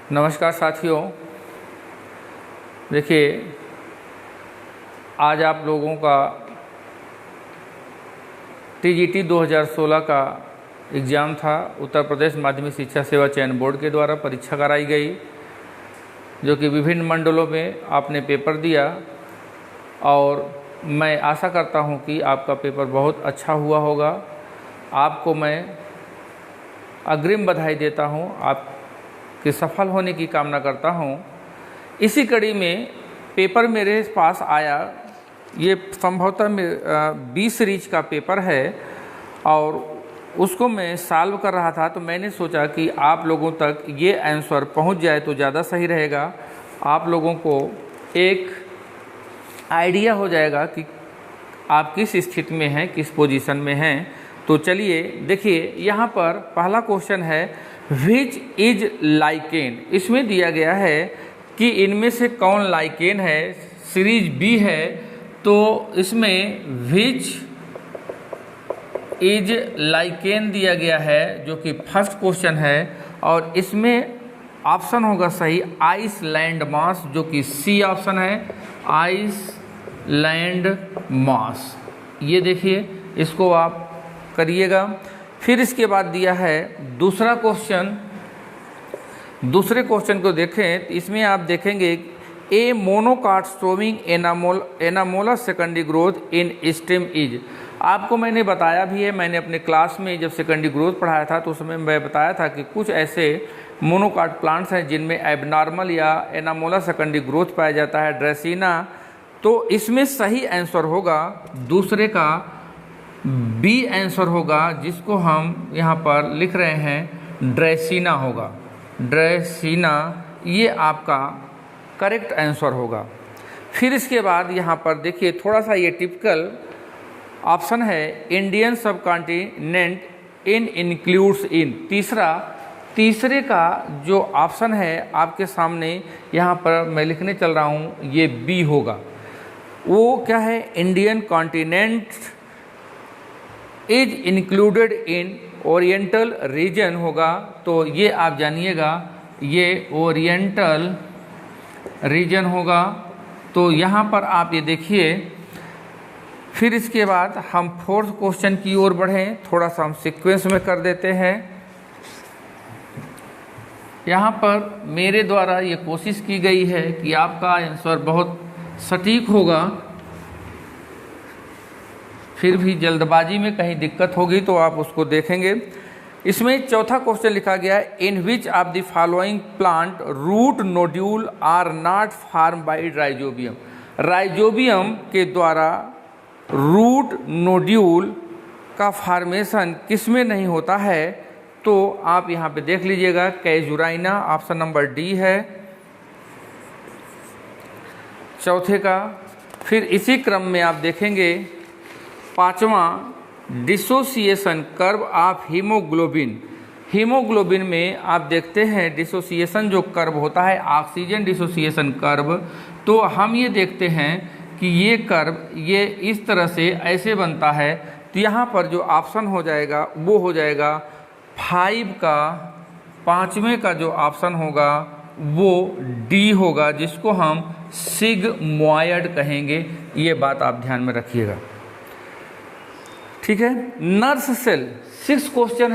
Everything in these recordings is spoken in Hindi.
नमस्कार साथियों, देखिए आज आप लोगों का टीजीटी 2016 का एग्ज़ाम था। उत्तर प्रदेश माध्यमिक शिक्षा सेवा चयन बोर्ड के द्वारा परीक्षा कराई गई, जो कि विभिन्न मंडलों में आपने पेपर दिया और मैं आशा करता हूं कि आपका पेपर बहुत अच्छा हुआ होगा। आपको मैं अग्रिम बधाई देता हूं, आपके सफल होने की कामना करता हूं। इसी कड़ी में पेपर मेरे पास आया, ये संभवतः 20 सीरीज का पेपर है और उसको मैं सॉल्व कर रहा था, तो मैंने सोचा कि आप लोगों तक ये आंसर पहुंच जाए तो ज़्यादा सही रहेगा। आप लोगों को एक आइडिया हो जाएगा कि आप किस स्थिति में हैं, किस पोजीशन में हैं। तो चलिए देखिए, यहाँ पर पहला क्वेश्चन है विच इज लाइकेन। इसमें दिया गया है कि इनमें से कौन लाइकेन है। सीरीज बी है, तो इसमें विच इज लाइकेन दिया गया है, जो कि फर्स्ट क्वेश्चन है और इसमें ऑप्शन होगा सही आइसलैंड मास, जो कि सी ऑप्शन है, आइसलैंड मास। ये देखिए, इसको आप करिएगा। फिर इसके बाद दिया है दूसरा क्वेश्चन। दूसरे क्वेश्चन को देखें, इसमें आप देखेंगे a monocot showing anomalous secondary growth in stem is. आपको मैंने बताया भी है, मैंने अपने क्लास में जब सेकेंडरी ग्रोथ पढ़ाया था तो उसमें मैं बताया था कि कुछ ऐसे मोनोकाट प्लांट्स हैं जिनमें एबनॉर्मल या एनामोला सेकेंडरी ग्रोथ पाया जाता है, ड्रेसिना। तो इसमें सही आंसर होगा दूसरे का बी आंसर होगा, जिसको हम यहाँ पर लिख रहे हैं ड्रेसिना होगा। ड्रेसिना ये आपका करेक्ट आंसर होगा। फिर इसके बाद यहाँ पर देखिए, थोड़ा सा ये टिपिकल ऑप्शन है इंडियन सब कॉन्टिनेंट इन इंक्लूड्स इन। तीसरे का जो ऑप्शन है आपके सामने यहाँ पर मैं लिखने चल रहा हूँ, ये बी होगा। वो क्या है, Indian continent is included in oriental region होगा। तो ये आप जानिएगा, ये ओरिएंटल रीजन होगा। तो यहाँ पर आप ये देखिए। फिर इसके बाद हम फोर्थ क्वेश्चन की ओर बढ़ें, थोड़ा सा हम सीक्वेंस में कर देते हैं। यहाँ पर मेरे द्वारा ये कोशिश की गई है कि आपका आंसर बहुत सटीक होगा। फिर भी जल्दबाजी में कहीं दिक्कत होगी तो आप उसको देखेंगे। इसमें चौथा क्वेश्चन लिखा गया है in which of the following plant root nodule are not form by rhizobium. Rhizobium के द्वारा रूट नोड्यूल का फॉर्मेशन किसमें नहीं होता है। तो आप यहाँ पे देख लीजिएगा, कैजुराइना ऑप्शन नंबर डी है चौथे का। फिर इसी क्रम में आप देखेंगे पांचवा dissociation curve of haemoglobin. Haemoglobin में आप देखते हैं डिसोसिएशन जो कर्व होता है, ऑक्सीजन डिसोसिएशन कर्व। तो हम ये देखते हैं कि ये कर्व ये इस तरह से ऐसे बनता है। तो यहाँ पर जो ऑप्शन हो जाएगा वो हो जाएगा 5 का, पाँचवें का जो ऑप्शन होगा वो डी होगा, जिसको हम सिग्मॉयड कहेंगे। ये बात आप ध्यान में रखिएगा, ठीक है। नर्स सेल, सिक्स क्वेश्चन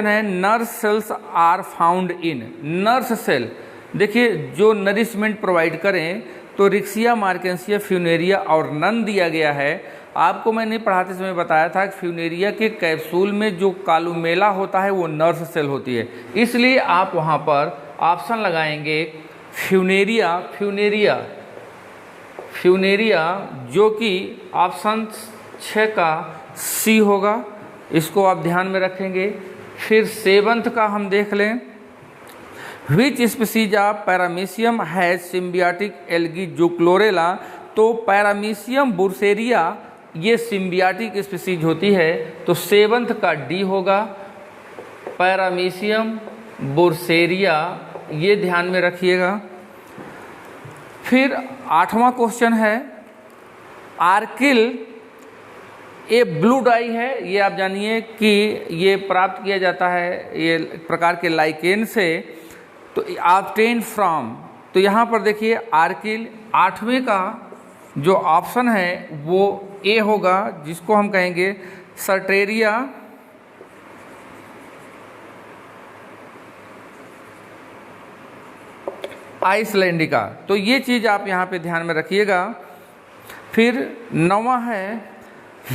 है nurse cells are found in. Nurse cell देखिए, जो नरिशमेंट प्रोवाइड करें तो रिक्सिया, मार्केंसिया, फ्यूनेरिया और नन दिया गया है। आपको मैंने पढ़ाते समय बताया था कि फ्यूनेरिया के कैप्सूल में जो कालुमेला होता है वो नर्स सेल होती है, इसलिए आप वहाँ पर ऑप्शन लगाएंगे फ्यूनेरिया, जो कि ऑप्शन 6 का सी होगा। इसको आप ध्यान में रखेंगे। फिर सेवंथ का हम देख लें, which species of Paramecium has symbiotic algae Zoochlorella. तो पैरामीशियम बुर्सेरिया ये सिम्बियाटिक स्पीसीज होती है, तो सेवंथ का डी होगा, पैरामीशियम बुर्सेरिया। ये ध्यान में रखिएगा। फिर आठवां क्वेश्चन है आर्किल ये ब्लू डाई है, ये आप जानिए कि ये प्राप्त किया जाता है ये प्रकार के लाइकेन से, तो ऑब्टेन फ्रॉम, तो यहाँ पर देखिए आर्किल 8वें का जो ऑप्शन है वो ए होगा, जिसको हम कहेंगे सर्टेरिया आइसलैंडिका। तो ये चीज़ आप यहाँ पे ध्यान में रखिएगा। फिर 9वां है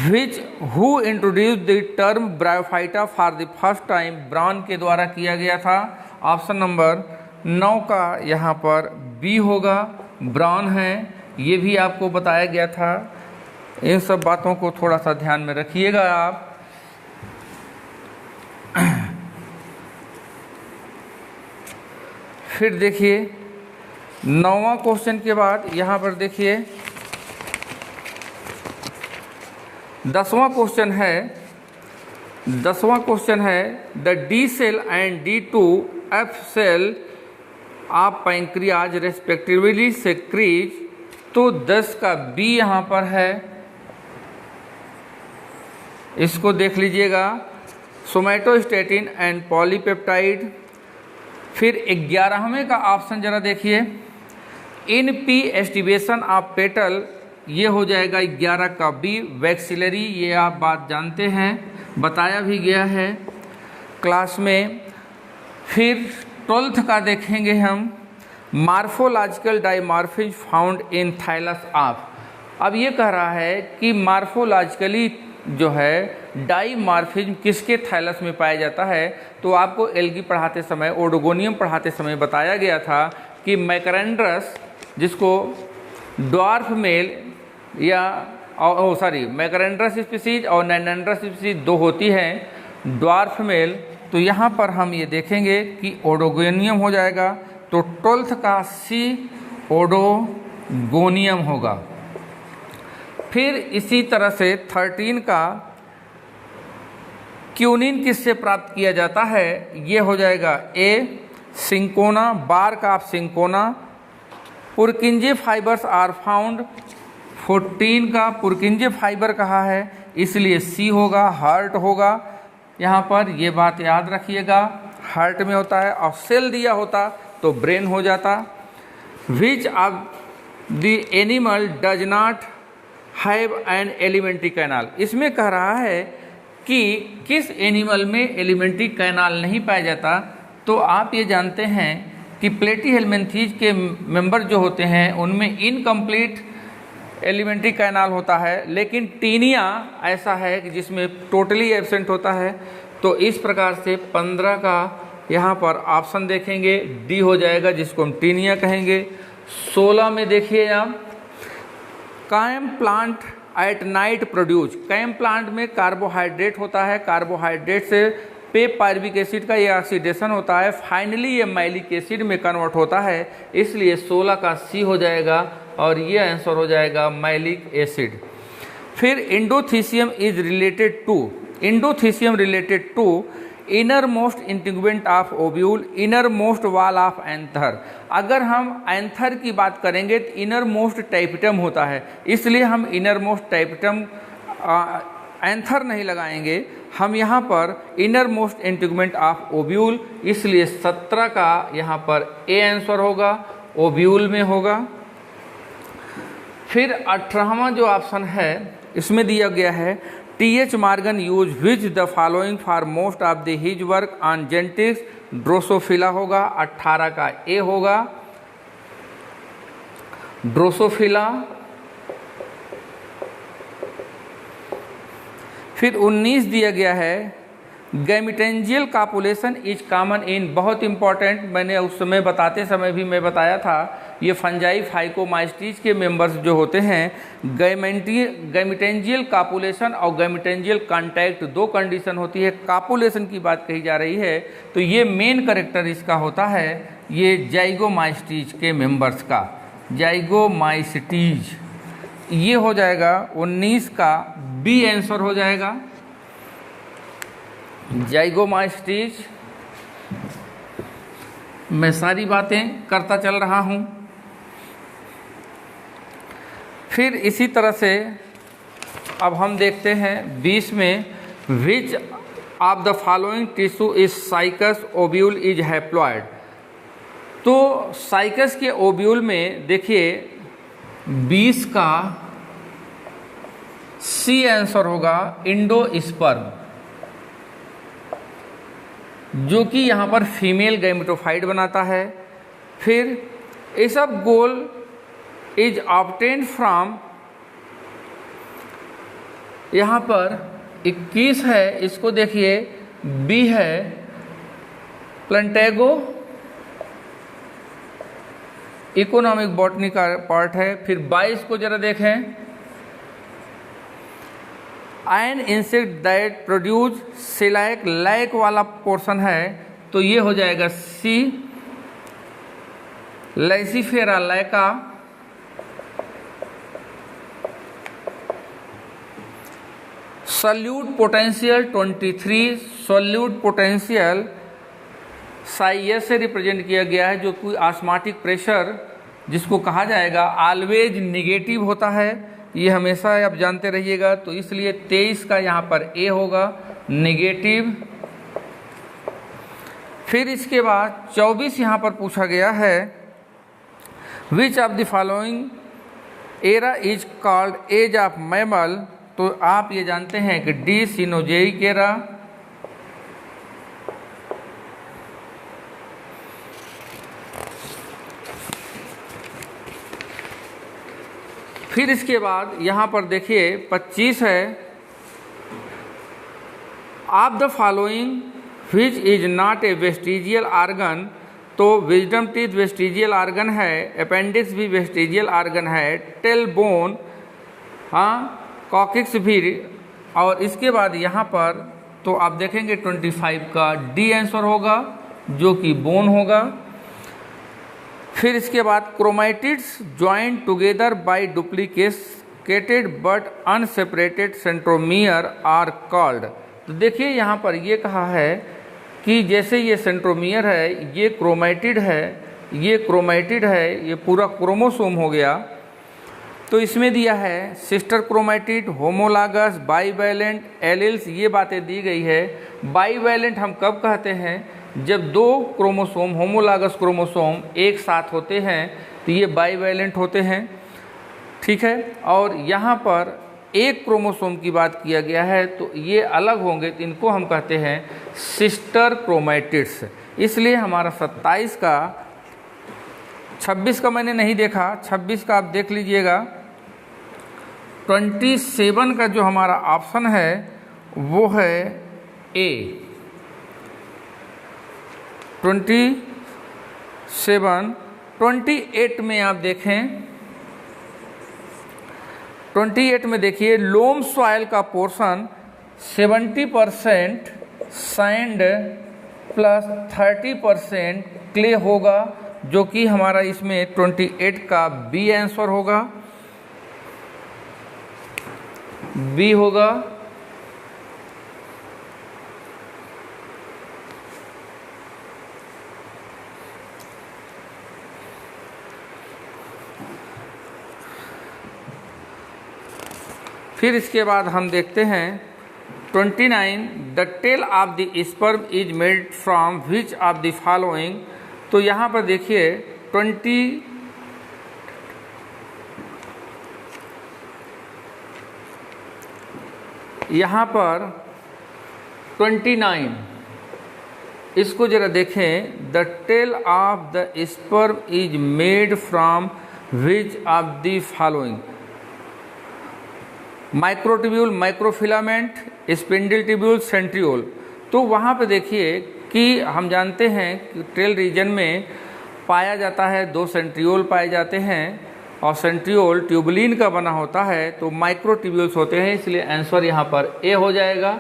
which who introduce the term bryophyta for the first time, brown के द्वारा किया गया था। ऑप्शन नंबर 9 का यहाँ पर बी होगा, ब्राउन है, ये भी आपको बताया गया था। इन सब बातों को थोड़ा सा ध्यान में रखिएगा आप। फिर देखिए 9वां क्वेश्चन के बाद यहाँ पर देखिए 10वां क्वेश्चन है। 10वां क्वेश्चन है the D cell and D2F cell of pancreas respectively secretes, तो 10 का बी यहाँ पर है, इसको देख लीजिएगा, सोमैटोस्टेटिन एंड पॉलीपेप्टाइड। फिर 11वें का ऑप्शन जरा देखिए, in P aestivation of petal, ये हो जाएगा 11 का बी, वैक्सिलरी, ये आप बात जानते हैं, बताया भी गया है क्लास में। फिर 12th का देखेंगे हम, morphological dimorphism found in thallus of. अब ये कह रहा है कि मार्फोलॉजिकली जो है डाइमॉर्फिज्म किसके थाइलस में पाया जाता है, तो आपको एल्गी पढ़ाते समय, ओडोगोनियम पढ़ाते समय बताया गया था कि मैकरेंड्रस, जिसको ड्वार्फ मेल या मैकरेंड्रस स्पीसीज और नैनेंड्रस स्पीसीज 2 होती हैं, ड्वार्फ मेल, तो यहाँ पर हम ये देखेंगे कि ओडोगोनियम हो जाएगा, तो 12th का सी ओडोगोनियम होगा। फिर इसी तरह से 13 का क्यूनिन किससे प्राप्त किया जाता है, ये हो जाएगा ए सिंकोना, बार का आप cinchona. Purkinje fibres are found, 14 का पुरकिंजे फाइबर कहा है, इसलिए सी होगा, हार्ट होगा। यहाँ पर ये बात याद रखिएगा, हार्ट में होता है, और सेल दिया होता तो ब्रेन हो जाता। विच of the animal does not have an alimentary canal, इसमें कह रहा है कि किस एनिमल में एलिमेंट्री कैनाल नहीं पाया जाता, तो आप ये जानते हैं कि प्लेटीहेल्मिन्थीज के मेंबर जो होते हैं उनमें इनकम्प्लीट एलिमेंट्री कैनाल होता है, लेकिन टीनिया ऐसा है कि जिसमें टोटली एब्सेंट होता है। तो इस प्रकार से 15 का यहाँ पर ऑप्शन देखेंगे, डी हो जाएगा, जिसको हम टीनिया कहेंगे। 16 में देखिए आप, कायम प्लांट एट नाइट प्रोड्यूस, कायम प्लांट में कार्बोहाइड्रेट होता है, कार्बोहाइड्रेट से पेपायरविक एसिड का ये ऑक्सीडेशन होता है, फाइनली ये मैलिक एसिड में कन्वर्ट होता है, इसलिए 16 का सी हो जाएगा और ये आंसर हो जाएगा मैलिक एसिड। फिर endothecium is related to, endothecium related to inner most integument of ovule, inner most wall of anther. अगर हम एंथर की बात करेंगे तो इनर मोस्ट टाइपिटम होता है, इसलिए हम इनर मोस्ट टाइपिटम एंथर नहीं लगाएंगे, हम यहाँ पर inner most integument of ovule, इसलिए 17 का यहाँ पर ए आंसर होगा, ओव्यूल में होगा। फिर 18वां जो ऑप्शन है इसमें दिया गया है, T.H. Morgan use which the following for most of the his work on genetics, Drosophila होगा, 18 का ए होगा, ड्रोसोफिला। फिर 19 दिया गया है, gametangial copulation is common in, बहुत इंपॉर्टेंट, मैंने उस समय बताते समय भी मैं बताया था, ये फंजाई फाइकोमाइस्टीज के मेंबर्स जो होते हैं, गैमिटेंजियल कॉपुलेशन और गैमिटेंजियल कांटेक्ट 2 कंडीशन होती है। कॉपुलेशन की बात कही जा रही है तो ये मेन करेक्टर इसका होता है, ये जाइगोमाइस्टीज के मेंबर्स का, जाइगोमाइस्टीज, ये हो जाएगा 19 का बी आंसर हो जाएगा, जाइगोमाइस्टीज। मैं सारी बातें करता चल रहा हूँ। फिर इसी तरह से अब हम देखते हैं 20 में, which of the following tissue is cycas ovule is haploid. तो साइकस के ओव्यूल में देखिए 20 का सी आंसर होगा इंडोस्पर्म, जो कि यहाँ पर फीमेल गैमेटोफाइट बनाता है। फिर इसबगोल इज ऑब्टेन्ड फ्रॉम, यहाँ पर 21 है, इसको देखिए बी है प्लांटेगो, इकोनॉमिक बॉटनी का पार्ट है। फिर 22 को जरा देखें, an insect that produce shellac, lac वाला पोर्शन है, तो ये हो जाएगा C Laccifera lacca. Solute potential 23, solute potential psi s से रिप्रेजेंट किया गया है, जो कि ऑस्मोटिक प्रेशर जिसको कहा जाएगा ऑलवेज निगेटिव होता है, ये हमेशा आप जानते रहिएगा। तो इसलिए 23 का यहाँ पर ए होगा निगेटिव। फिर इसके बाद 24 यहाँ पर पूछा गया है, which of the following era is called age of mammal. तो आप ये जानते हैं कि डी सिनोजेइक एरा, फिर इसके बाद यहाँ पर देखिए 25 है, of the following which is not a vestigial organ. तो विजडम टीथ वेस्टिजियल आर्गन है, अपेंडिक्स भी वेस्टिजियल आर्गन है, टेल बोन, हाँ कॉकिक्स भी। और इसके बाद यहाँ पर तो आप देखेंगे 25 का डी आंसर होगा, जो कि बोन होगा। फिर इसके बाद chromatids joint together by duplicated but unseparated centromere are called. तो देखिए यहाँ पर ये कहा है कि जैसे ये सेंट्रोमियर है, ये क्रोमैटिड है, ये क्रोमैटिड है, ये पूरा क्रोमोसोम हो गया। तो इसमें दिया है sister chromatid, homologous, bivalent, alleles, ये बातें दी गई है। बाईवैलेंट हम कब कहते हैं, जब दो क्रोमोसोम होमोलागस क्रोमोसोम एक साथ होते हैं तो ये बाईवैलेंट होते हैं, ठीक है। और यहाँ पर एक क्रोमोसोम की बात किया गया है तो ये अलग होंगे, तो इनको हम कहते हैं सिस्टर क्रोमैटिड्स। इसलिए हमारा 27 का, 26 का मैंने नहीं देखा, 26 का आप देख लीजिएगा। 27 का जो हमारा ऑप्शन है वो है ए 27। 28 में आप देखें, 28 में देखिए लोम सॉइल का पोर्शन 70% सैंड प्लस 30% क्ले होगा, जो कि हमारा इसमें 28 का बी आंसर होगा, बी होगा। फिर इसके बाद हम देखते हैं 29, the tail of the sperm is made from which of the following. तो यहाँ पर देखिए 20, यहाँ पर 29, इसको जरा देखें, the tail of the sperm is made from which of the following. Microtubule, microfilament, spindle tubule, centriole. तो वहाँ पे देखिए कि हम जानते हैं कि टेल रीजन में पाया जाता है 2 सेंट्रियोल पाए जाते हैं, और सेंट्रियोल ट्यूबुलिन का बना होता है, तो माइक्रोट्यूब्यूल्स होते हैं, इसलिए आंसर यहाँ पर ए हो जाएगा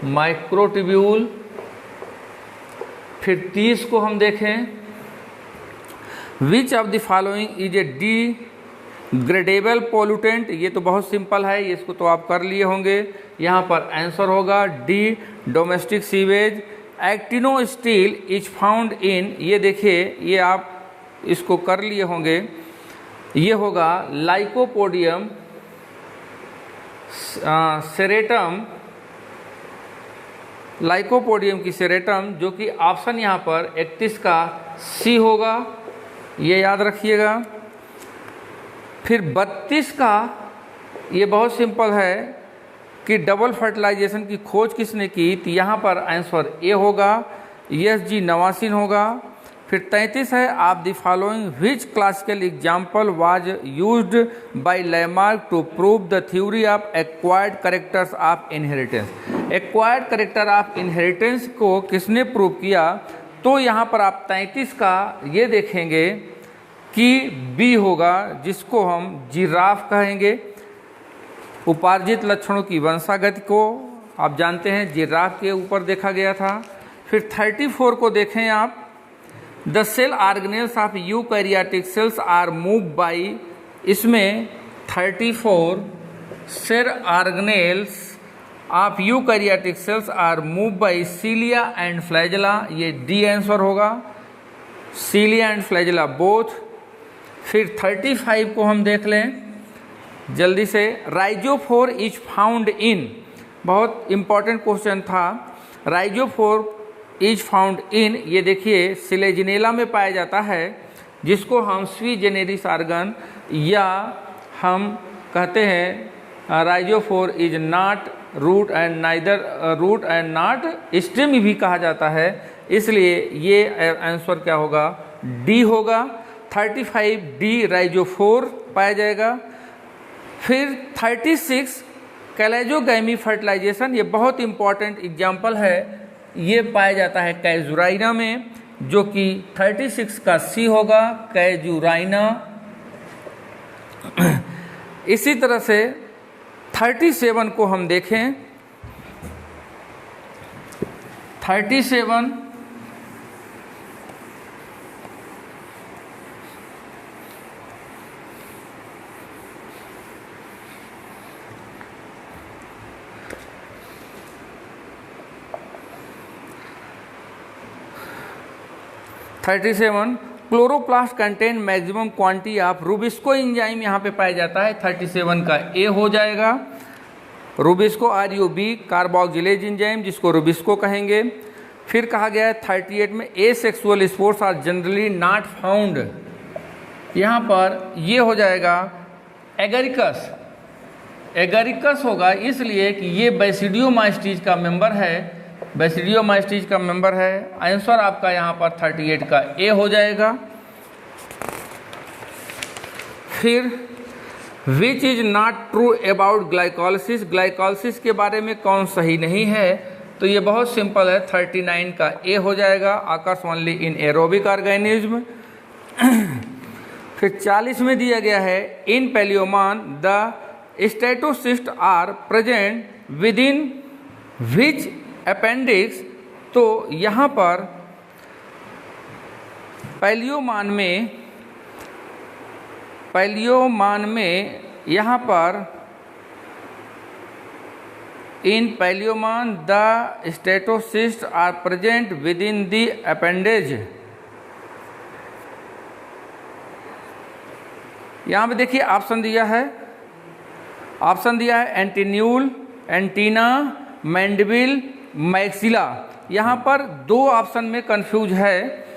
माइक्रोट्यूब्यूल। फिर 30 को हम देखें, विच of the following is A D gradable pollutant. ये तो बहुत सिंपल है, इसको तो आप कर लिए होंगे। यहाँ पर आंसर होगा D domestic sewage. Actino steel is found इन, ये देखिए, ये आप इसको कर लिए होंगे, ये होगा लाइकोपोडियम सेरेटम, लाइकोपोडियम की सेरेटम, जो कि ऑप्शन यहाँ पर 31 का सी होगा, ये याद रखिएगा। फिर 32 का, ये बहुत सिंपल है कि डबल फर्टिलाइजेशन की खोज किसने की, तो यहाँ पर आंसर ए होगा, ESG नवासिन होगा। फिर 33 है, आप the following which classical example was used by Lamarck to prove the theory of acquired characters of inheritance. Acquired character of inheritance को किसने प्रूव किया, तो यहाँ पर आप 33 का ये देखेंगे कि बी होगा, जिसको हम जिराफ कहेंगे। उपार्जित लक्षणों की वंशागति को आप जानते हैं जिराफ के ऊपर देखा गया था। फिर 34 को देखें आप, the cell organelles of eukaryotic cells are move by, इसमें 34 cell organelles of eukaryotic cells are move by cilia and flagella, ये डी आंसर होगा, सीलिया एंड फ्लैजेला बोथ। फिर 35 को हम देख लें जल्दी से, राइजोफोर इज फाउंड इन, बहुत इंपॉर्टेंट क्वेश्चन था। राइजोफोर इज फाउंड इन, ये देखिए सिलेजिनेला में पाया जाता है, जिसको हम स्वी जेनेरिस ऑर्गन या हम कहते हैं rhizophore is not root and neither root and not stem भी कहा जाता है, इसलिए ये आंसर क्या होगा, डी होगा। 35 डी राइजोफोर पाया जाएगा। फिर 36 कैलेजोगैमी फर्टिलाइजेशन, ये बहुत इंपॉर्टेंट एग्जाम्पल है, ये पाया जाता है कैजुराइना में, जो कि 36 का सी होगा, कैजुराइना। इसी तरह से 37 को हम देखें, 37 chloroplast contain maximum quantity of rubisco enzyme यहाँ पे पाया जाता है, 37 का ए हो जाएगा। रूबिस्को RUB कार्बोक्सिलेज एंजाइम, जिसको रूबिस्को कहेंगे। फिर कहा गया है 38 में, asexual spores are generally not found, यहाँ पर ये हो जाएगा एगरिकस, एगरिकस होगा, इसलिए कि ये बैसिडियोमाइस्टीज का मेंबर है, बैसिडियोमाइस्टीज का मेंबर है। आंसर आपका यहाँ पर 38 का ए हो जाएगा। फिर विच is not true about glycolysis, glycolysis के बारे में कौन सही नहीं है, तो ये बहुत सिंपल है, 39 का ए हो जाएगा, occurs only in aerobic organism. फिर 40 में दिया गया है, in Palaemon the statocyst are present within which appendix, तो यहाँ पर पैलियोमान में यहाँ पर in Palaemon the statocyst are present within the appendage. यहाँ पे देखिए ऑप्शन दिया है, एंटीन्यूल, एंटीना, मैंडिबिल, मैक्सिला। यहाँ पर 2 ऑप्शन में कंफ्यूज है,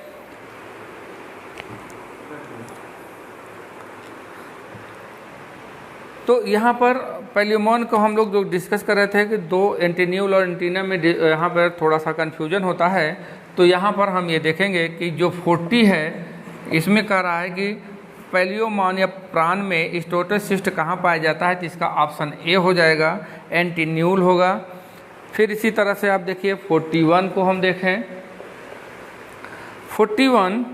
तो यहाँ पर पैलियोमॉन को हम लोग जो डिस्कस कर रहे थे कि 2 एंटीन्यूल और एंटीना में यहाँ पर थोड़ा सा कंफ्यूजन होता है, तो यहाँ पर हम ये देखेंगे कि जो 40 है इसमें कह रहा है कि पैलियोमॉन या प्राण में स्टेटोसिस्ट कहाँ पाया जाता है, तो इसका ऑप्शन ए हो जाएगा, एंटीन्यूल होगा। फिर इसी तरह से आप देखिए 41 को हम देखें, 41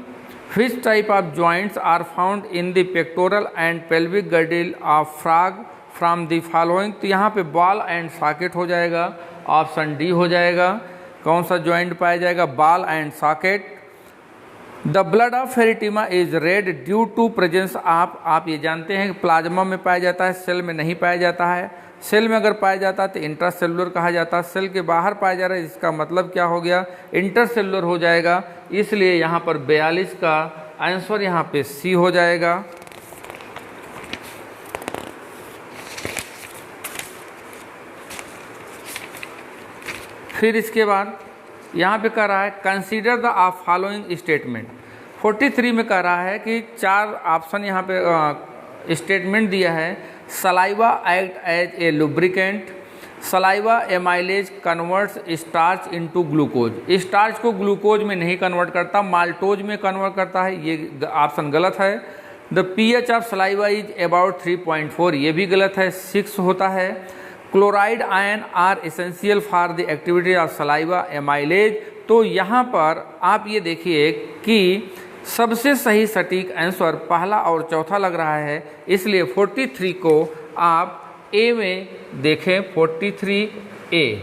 which type of joints are found in the pectoral and pelvic girdle of frog from the following, तो यहाँ पे बॉल एंड सॉकेट हो जाएगा, ऑप्शन डी हो जाएगा। कौन सा जॉइंट पाया जाएगा, ball and socket. The blood of Pheretima is red due to presence of, आप ये जानते हैं कि प्लाज्मा में पाया जाता है, सेल में नहीं पाया जाता है। सेल में अगर पाया जाता है तो इंट्रासेलुलर कहा जाता है, सेल के बाहर पाया जा रहा है, इसका मतलब क्या हो गया, इंटरसेलुलर हो जाएगा। इसलिए यहाँ पर 42 का आंसर यहाँ पे सी हो जाएगा। फिर इसके बाद यहाँ पे कह रहा है कंसीडर द फॉलोइंग स्टेटमेंट। 43 में कह रहा है कि 4 ऑप्शन यहाँ पे स्टेटमेंट दिया है। Saliva act as a lubricant, saliva amylase converts starch into glucose, starch को ग्लूकोज में नहीं कन्वर्ट करता, माल्टोज में कन्वर्ट करता है, ये ऑप्शन गलत है। The pH of saliva is about 3.4, ये भी गलत है, 6 होता है। Chloride ion are essential for the activity of saliva amylase. तो यहाँ पर आप ये देखिए कि सबसे सही सटीक आंसर पहला और चौथा लग रहा है, इसलिए 43 को आप ए में देखें, 43A।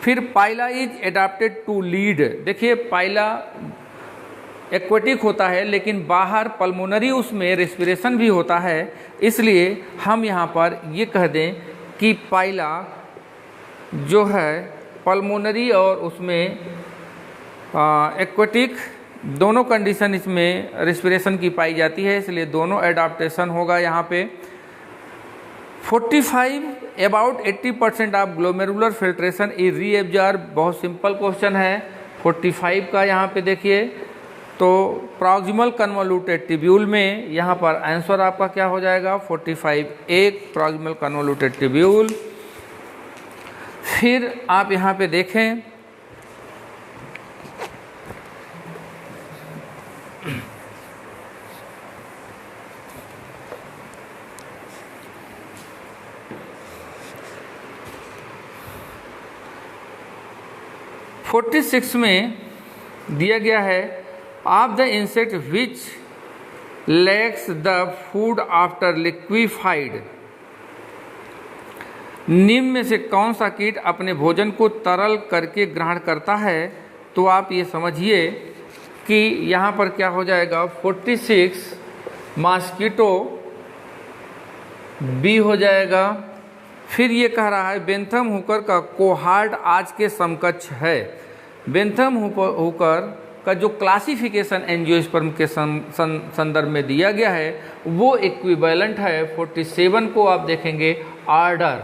फिर पाइला इज एडाप्टेड टू लीड। देखिए पाइला एक्वेटिक होता है लेकिन बाहर पल्मोनरी उसमें रेस्पिरेशन भी होता है, इसलिए हम यहाँ पर ये कह दें कि पाइला जो है पल्मोनरी और उसमें एक्वेटिक दोनों कंडीशन इसमें रेस्पिरेशन की पाई जाती है, इसलिए दोनों एडाप्टेशन होगा यहाँ पे। 45 about 80% of glomerular filtration is reabsorb, बहुत सिंपल क्वेश्चन है। 45 का यहाँ पे देखिए तो प्रॉक्सिमल कन्वोल्यूटेड ट्यूब्यूल में यहाँ पर आंसर आपका क्या हो जाएगा 45A प्रॉक्सिमल कन्वोल्यूटेड ट्यूब्यूल। फिर आप यहाँ पे देखें (46) में दिया गया है of the insect which lakhs the food after liquefied, निम्न में से कौन सा कीट अपने भोजन को तरल करके ग्रहण करता है। तो आप ये समझिए कि यहाँ पर क्या हो जाएगा 46 मॉस्किटो बी हो जाएगा। फिर ये कह रहा है बेंथम हुकर का कोहार्ट आज के समकक्ष है। बेंथम हुकर का जो क्लासिफिकेशन एंजियोस्पर्म के संदर्भ में दिया गया है वो इक्विवेलेंट है। 47 को आप देखेंगे आर्डर।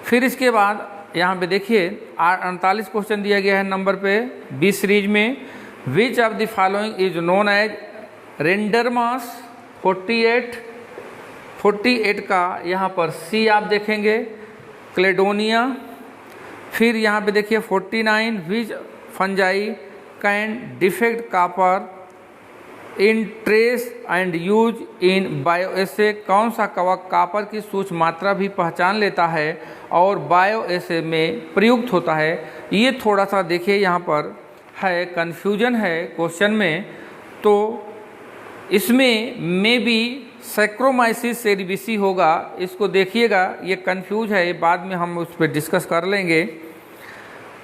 फिर इसके बाद यहाँ पे देखिए 48 क्वेश्चन दिया गया है नंबर पे 20 सीरीज में। Which of the following is known as रेंडरमास। 48 का यहाँ पर सी आप देखेंगे क्लेडोनिया। फिर यहाँ पे देखिए 49 which fungi can detect copper in trace and use in bioassay, कौन सा कवक कॉपर की सूक्ष्म मात्रा भी पहचान लेता है और बायोएसे में प्रयुक्त होता है। ये थोड़ा सा देखिए यहाँ पर है कन्फ्यूजन है क्वेश्चन में, तो इसमें मे बी सैक्रोमाइसिस सेरिबिसी होगा, इसको देखिएगा, ये कंफ्यूज है, बाद में हम उस पर डिस्कस कर लेंगे।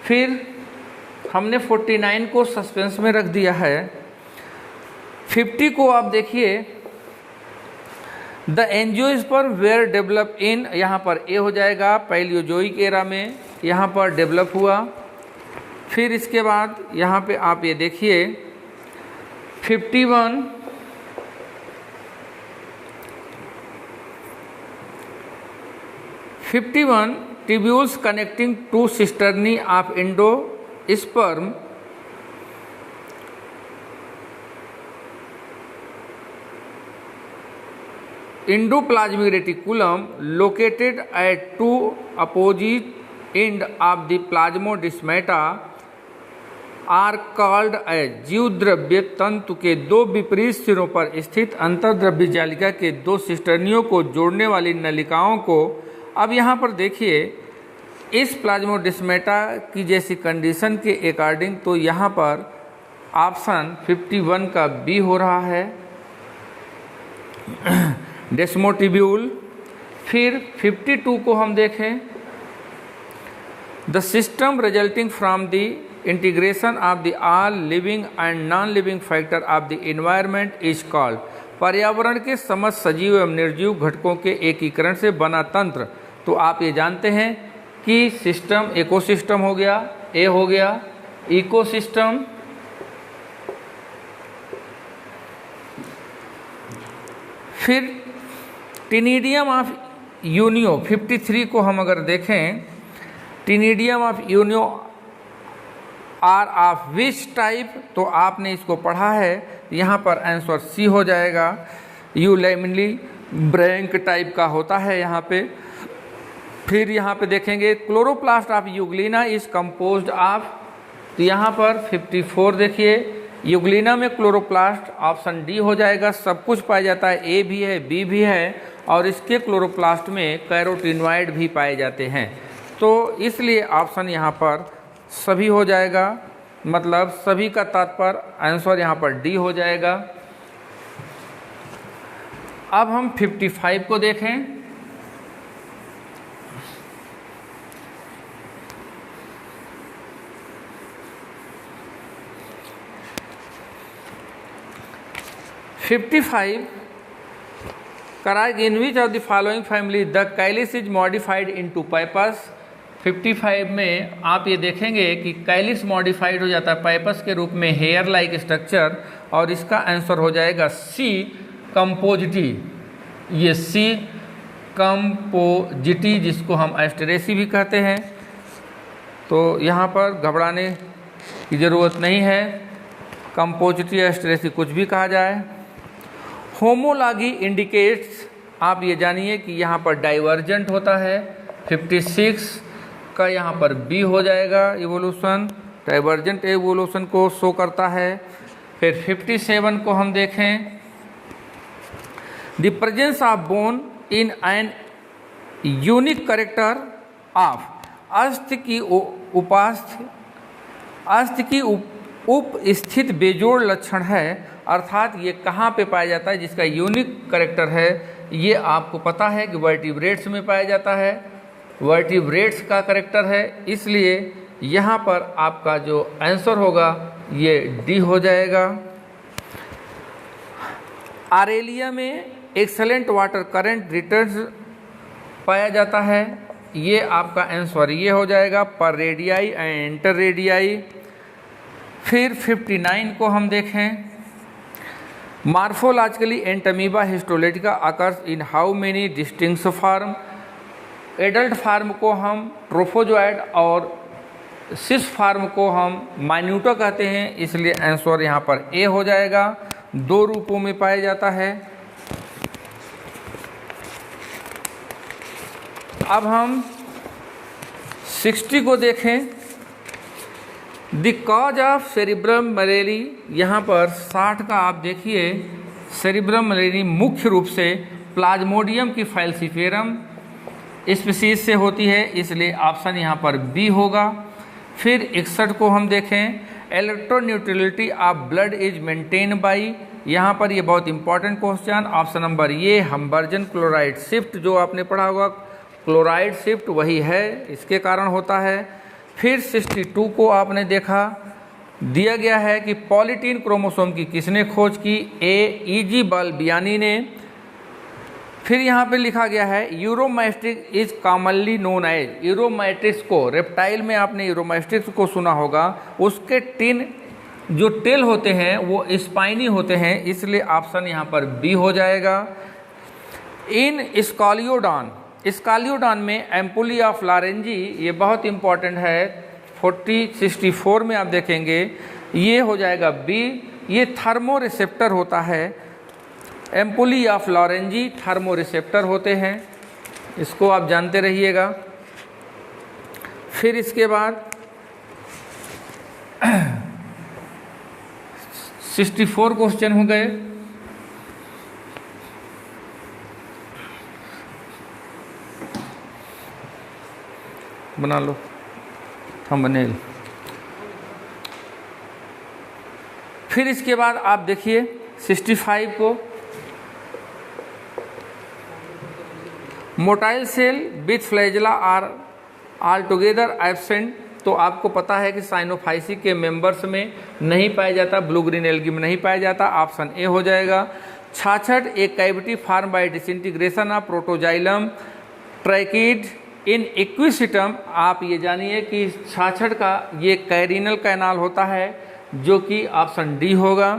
फिर हमने 49 को सस्पेंस में रख दिया है। 50 को आप देखिए the angiosperm were develop in, यहाँ पर ए हो जाएगा पैलियोजोइक एरा में यहाँ पर डेवलप हुआ। फिर इसके बाद यहाँ पे आप ये देखिए 51 tubules connecting to cisternae of endosperm endoplasmic reticulum located at two opposite end of the plasmodesmata are called as जीवद्रव्य तंतु के दो विपरीत सिरों पर स्थित अंतर्द्रव्य जालिका के दो सिस्टर्नियों को जोड़ने वाली नलिकाओं को। अब यहाँ पर देखिए इस प्लाज्मोडेस्माटा की जैसी कंडीशन के अकॉर्डिंग तो यहाँ पर ऑप्शन 51 का बी हो रहा है डेस्मोटिब्यूल। फिर 52 को हम देखें the system resulting from the integration of the all living and non living factor of the environment is called, पर्यावरण के समस्त सजीव एवं निर्जीव घटकों के एकीकरण से बना तंत्र। तो आप ये जानते हैं कि सिस्टम इकोसिस्टम हो गया, ए हो गया इकोसिस्टम। फिर टिनिडियम ऑफ यूनियो 53 को हम अगर देखें, टिनिडियम of Unio are of which type, तो आपने इसको पढ़ा है, यहाँ पर आंसर सी हो जाएगा। यूलैमिनी ब्रैंक टाइप का होता है यहाँ पे। फिर यहाँ पे देखेंगे chloroplast of Euglena is composed of, तो यहाँ पर 54 देखिए, यूग्लिना में क्लोरोप्लास्ट ऑप्शन डी हो जाएगा। सब कुछ पाया जाता है, ए भी है, बी भी है, और इसके क्लोरोप्लास्ट में कैरोटीनॉइड भी पाए जाते हैं, तो इसलिए ऑप्शन यहाँ पर सभी हो जाएगा, मतलब सभी का तात्पर्य आंसर यहाँ पर डी हो जाएगा। अब हम 55 को देखें। Correct, in which of the following family the calyx is modified into paipus। 55 में आप ये देखेंगे कि कैलिक्स मॉडिफाइड हो जाता है पाइपस के रूप में, हेयर लाइक स्ट्रक्चर, और इसका आंसर हो जाएगा सी कंपोजिटी। ये सी कंपोजिटी, जिसको हम एस्टेरेसी भी कहते हैं, तो यहाँ पर घबराने की ज़रूरत नहीं है, कंपोजिटी एस्टेरेसी कुछ भी कहा जाए। होमोलॉगी इंडिकेट्स, आप ये जानिए कि यहाँ पर डाइवर्जेंट होता है। 56 का यहाँ पर बी हो जाएगा, इवोल्यूशन डाइवर्जेंट इवोल्यूशन को शो करता है। फिर 57 को हम देखें, the presence of bone in an unique character of, अस्थि की उपस्थित बेजोड़ लक्षण है, अर्थात ये कहाँ पे पाया जाता है, जिसका यूनिक करेक्टर है, ये आपको पता है कि वर्टिब्रेट्स में पाया जाता है, वर्टिब्रेट्स का करेक्टर है, इसलिए यहाँ पर आपका जो आंसर होगा ये डी हो जाएगा। आरेलिया में एक्सेलेंट वाटर करंट रिटर्न्स पाया जाता है, ये आपका आंसर ये हो जाएगा, पर रेडियाई एंड इंटर रेडियाई। फिर 59 को हम देखें, morphologically Entamoeba histolytica occurs in how many distinct form. Adult form को हम ट्रोफोजोइड और सिस फार्म को हम माइन्यूटा कहते हैं, इसलिए आंसर यहाँ पर ए हो जाएगा। 2 रूपों में पाया जाता है। अब हम 60 को देखें, the cause of cerebrum malariae, यहाँ पर 60 का आप देखिए, सेरिब्रम मलेरी मुख्य रूप से प्लाज्मोडियम की फाल्सिफेरम स्पीसीज से होती है, इसलिए ऑप्शन यहाँ पर बी होगा। फिर 61 को हम देखें, electroneutrality of blood is maintain by, यहाँ पर ये बहुत इंपॉर्टेंट क्वेश्चन, ऑप्शन नंबर ये हम्बर्जन क्लोराइड शिफ्ट, जो आपने पढ़ा होगा क्लोराइड शिफ्ट वही है, इसके कारण होता है। फिर 62 को आपने देखा, दिया गया है कि पॉलीटीन क्रोमोसोम की किसने खोज की, E.G. बाल्बियानी ने। फिर यहाँ पे लिखा गया है यूरोमाइस्टिक इज कॉमनली नोन एज, यूरोमाइस्टिक्स को, रेप्टाइल में आपने यूरोमाइस्टिक्स को सुना होगा, उसके 3 जो टेल होते हैं वो स्पाइनी होते हैं, इसलिए ऑप्शन यहाँ पर बी हो जाएगा। इन स्कालियोडॉन में एम्पुली ऑफ लॉरेंजी, ये बहुत इंपॉर्टेंट है, 64 में आप देखेंगे, ये हो जाएगा बी। ये थर्मो रिसेप्टर होता है, एम्पुली ऑफ लॉरेंजी थर्मो रिसेप्टर होते हैं, इसको आप जानते रहिएगा। फिर इसके बाद 64 क्वेश्चन हो गए। बना लो थंबनेल। फिर इसके बाद आप देखिए 65 को, motile cell with flagella are all together absent, तो आपको पता है कि साइनोफाइसी के मेंबर्स में नहीं पाया जाता, ब्लू ग्रीन एल्गी में नहीं पाया जाता, ऑप्शन ए हो जाएगा। 66 एक cavity form by disintegration of protoxylem tracheid in Equisetum, आप ये जानिए कि 66 का ये कैरिनल कैनाल होता है, जो कि ऑप्शन डी होगा।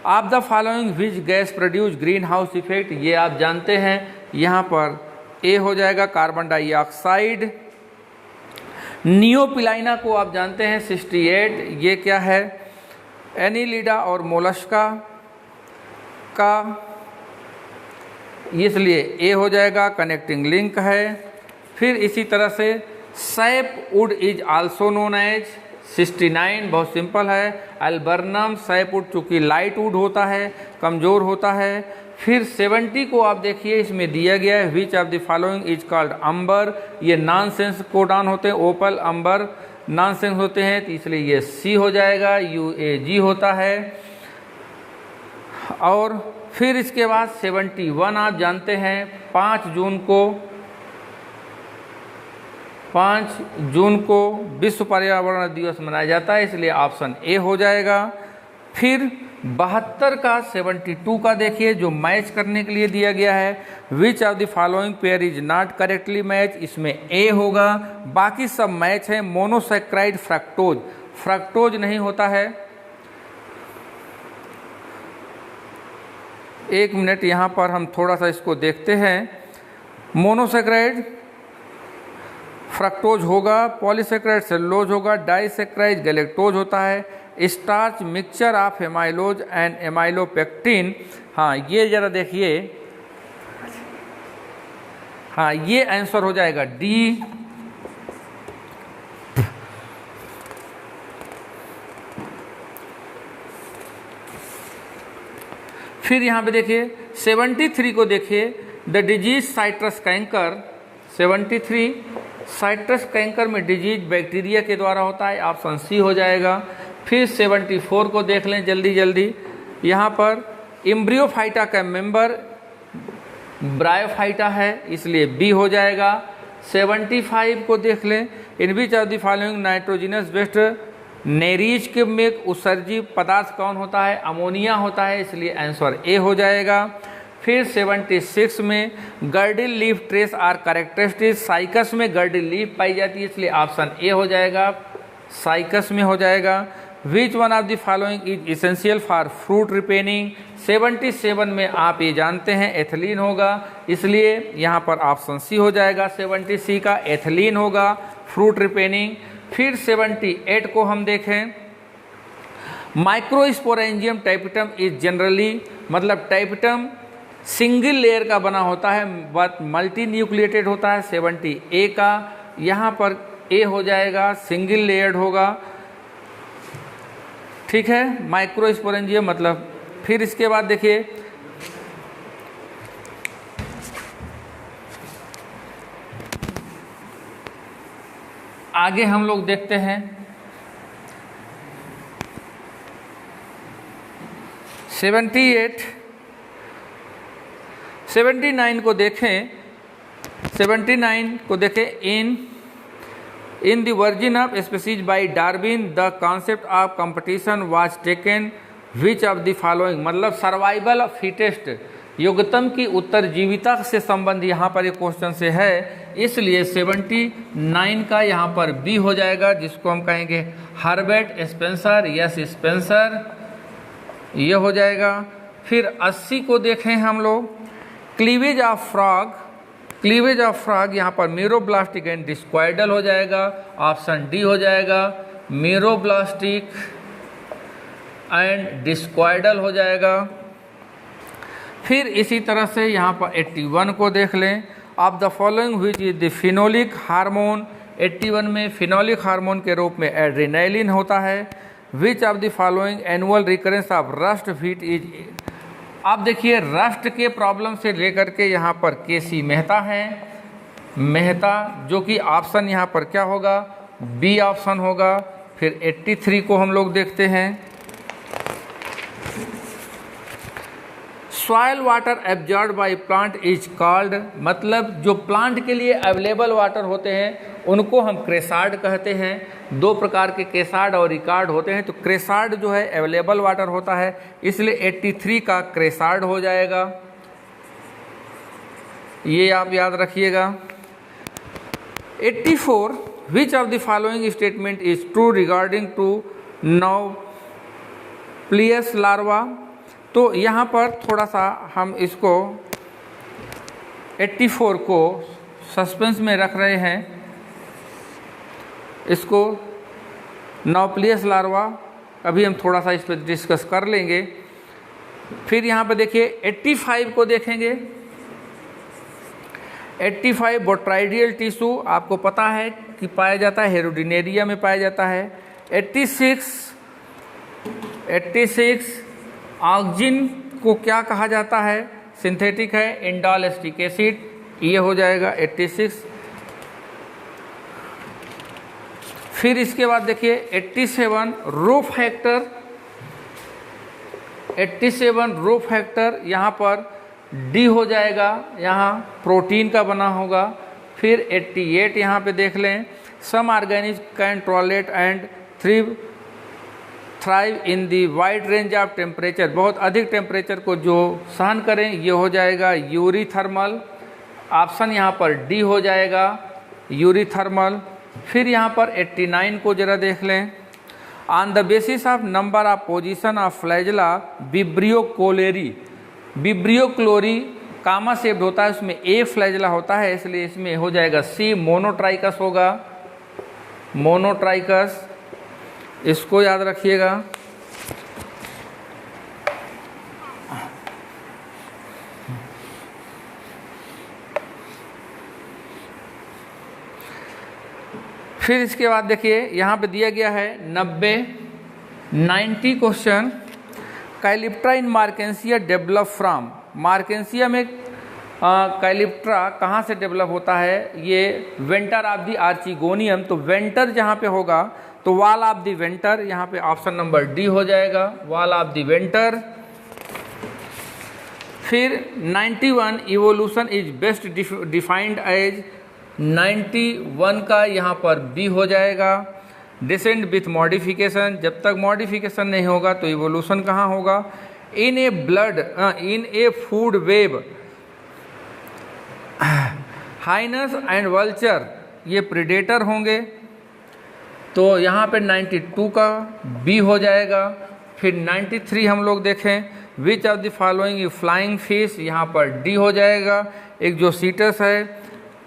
Of the following which gas produce green house effect, ये आप जानते हैं, यहाँ पर ए हो जाएगा कार्बन डाइऑक्साइड। नियोपिलाइना को आप जानते हैं 68, ये क्या है, एनिलिडा और मोलस्का का, इसलिए ए हो जाएगा, कनेक्टिंग लिंक है। फिर इसी तरह से sap wood is also known as 69, बहुत सिंपल है। अल्बर्नम सैप वुड चूँकि लाइट वुड होता है, कमज़ोर होता है। फिर 70 को आप देखिए, इसमें दिया गया है which of the following is called amber, ये नॉनसेंस कोडान होते हैं, ओपल अंबर नॉनसेंस होते हैं, तो इसलिए ये सी हो जाएगा, UAG होता है। और फिर इसके बाद 71 आप जानते हैं 5 जून को विश्व पर्यावरण दिवस मनाया जाता है, इसलिए ऑप्शन ए हो जाएगा। फिर 72 का 72 का देखिए, जो मैच करने के लिए दिया गया है, which of the following pair is not correctly match, इसमें ए होगा। बाकी सब मैच है। मोनोसैक्राइड फ्रक्टोज, फ्रक्टोज नहीं होता है। एक मिनट, यहाँ पर हम थोड़ा सा इसको देखते हैं। मोनोसैक्राइड फ्रक्टोज होगा, पॉलीसैक्राइड सेलुलोज होगा, डाइसैक्राइड गैलेक्टोज होता है, starch mixture of amylose and amylopectin. हाँ, ये जरा देखिए, हाँ ये आंसर हो जाएगा डी। फिर यहाँ पे देखिए 73 को देखिए, the disease citrus canker, 73 citrus canker में डिजीज बैक्टीरिया के द्वारा होता है, ऑप्शन सी हो जाएगा। फिर 74 को देख लें जल्दी जल्दी, यहाँ पर एम्ब्रियोफाइटा का मेंबर ब्रायोफाइटा है, इसलिए बी हो जाएगा। 75 को देख लें, in which of the following nitrogenous waste नेरीज के में उत्सर्जी पदार्थ कौन होता है, अमोनिया होता है, इसलिए आंसर ए हो जाएगा। फिर 76 में girdle leaf trace are characteristic, Cycas में गर्डिल लीफ पाई जाती है, इसलिए ऑप्शन ए हो जाएगा, साइकस में हो जाएगा। Which one of the following is essential for fruit ripening, 77 में आप ये जानते हैं एथिलीन होगा, इसलिए यहाँ पर ऑप्शन सी हो जाएगा, 70C का एथिलीन होगा फ्रूट रिपेनिंग। फिर 78 को हम देखें, माइक्रोस्पोरेंजियम टाइपिटम इज जनरली, मतलब टाइपिटम सिंगल लेयर का बना होता है बट मल्टी न्यूक्लिएटेड होता है, 70A का, यहाँ पर ए हो जाएगा, सिंगल लेयर्ड होगा, ठीक है, माइक्रोस्पोरेंजियम मतलब। फिर इसके बाद देखिए आगे हम लोग देखते हैं 78, 79 को देखें, 79 को देखें, in the origin of species by Darwin the concept of competition was taken which of the following, मतलब सर्वाइवल ऑफ फिटेस्ट, योग्यतम की उत्तरजीविता से संबंध यहाँ पर एक क्वेश्चन से है, इसलिए 79 का यहाँ पर बी हो जाएगा, जिसको हम कहेंगे हर्बर्ट स्पेंसर, यस स्पेंसर, ये हो जाएगा। फिर 80 को देखें हम लोग, cleavage of frog, cleavage of frog यहाँ पर मीरोब्लास्टिक एंड डिस्क्वाइडल हो जाएगा, ऑप्शन डी हो जाएगा, मीरोब्लास्टिक एंड डिस्क्वाइडल हो जाएगा। फिर इसी तरह से यहाँ पर 81 को देख लें, of the following which is the phenolic hormone, 81 में फिनोलिक हार्मोन के रूप में एड्रेनालिन होता है। Which of the following annual recurrence of rust feet is, आप देखिए रस्ट के प्रॉब्लम से लेकर के यहाँ पर केसी मेहता है, मेहता, जो कि ऑप्शन यहाँ पर क्या होगा, बी ऑप्शन होगा। फिर 83 को हम लोग देखते हैं, soil water absorb by plant is called, मतलब जो प्लांट के लिए अवेलेबल वाटर होते हैं उनको हम क्रेसार्ड कहते हैं। दो प्रकार के क्रेसार्ड और रिकार्ड होते हैं, तो क्रेसार्ड जो है अवेलेबल वाटर होता है, इसलिए 83 का क्रेसार्ड हो जाएगा, ये आप याद रखिएगा। 84, which of the following statement is true regarding to nauplius larva, तो यहाँ पर थोड़ा सा हम इसको 84 को सस्पेंस में रख रहे हैं, इसको नाउप्लियस लार्वा, अभी हम थोड़ा सा इस पर डिस्कस कर लेंगे। फिर यहाँ पे देखिए 85 को देखेंगे। 85 बोट्राइडियल टिश्यू आपको पता है कि पाया जाता है, हेरोडिनेरिया में पाया जाता है। 86 ऑक्जिन को क्या कहा जाता है, सिंथेटिक है, इंडोल एसिटिक एसिड, ये हो जाएगा 86। फिर इसके बाद देखिए 87 रो फैक्टर, 87 रो फैक्टर यहाँ पर डी हो जाएगा, यहाँ प्रोटीन का बना होगा। फिर 88 यहाँ पे देख लें, some organism can tolerate and thrive in the wide range of temperature, बहुत अधिक टेम्परेचर को जो सहन करें, ये हो जाएगा यूरीथर्मल। ऑप्शन यहाँ पर डी हो जाएगा, यूरीथर्मल। फिर यहाँ पर 89 को जरा देख लें, on the basis of number of position of flagella Vibrio cholerae, Vibrio cholerae comma shaped होता है, उसमें ए फ्लैजला होता है, इसलिए इसमें हो जाएगा सी, मोनोट्राइकस होगा, मोनोट्राइकस, इसको याद रखिएगा। फिर इसके बाद देखिए यहाँ पे दिया गया है 90 question, calyptra in मार्केंसिया develop from, मार्केंसिया में कैलिप्ट्रा कहाँ से डेवलप होता है, ये वेंटर ऑफ दी आर्चिगोनियम, तो वेंटर जहाँ पे होगा तो वॉल ऑफ दी वेंटर, यहाँ पे ऑप्शन नंबर डी हो जाएगा, वॉल ऑफ दी वेंटर। फिर 91 evolution is best defined as, 91 का यहाँ पर बी हो जाएगा। डिसेंट विथ मॉडिफिकेशन, जब तक मॉडिफिकेशन नहीं होगा तो इवोल्यूशन कहाँ होगा। In a blood, in a food web, hyenas and vulture ये प्रेडेटर होंगे, तो यहाँ पे 92 का बी हो जाएगा। फिर 93 हम लोग देखें, विच of the following flying fish, यहाँ पर डी हो जाएगा, एक जो सीटस है।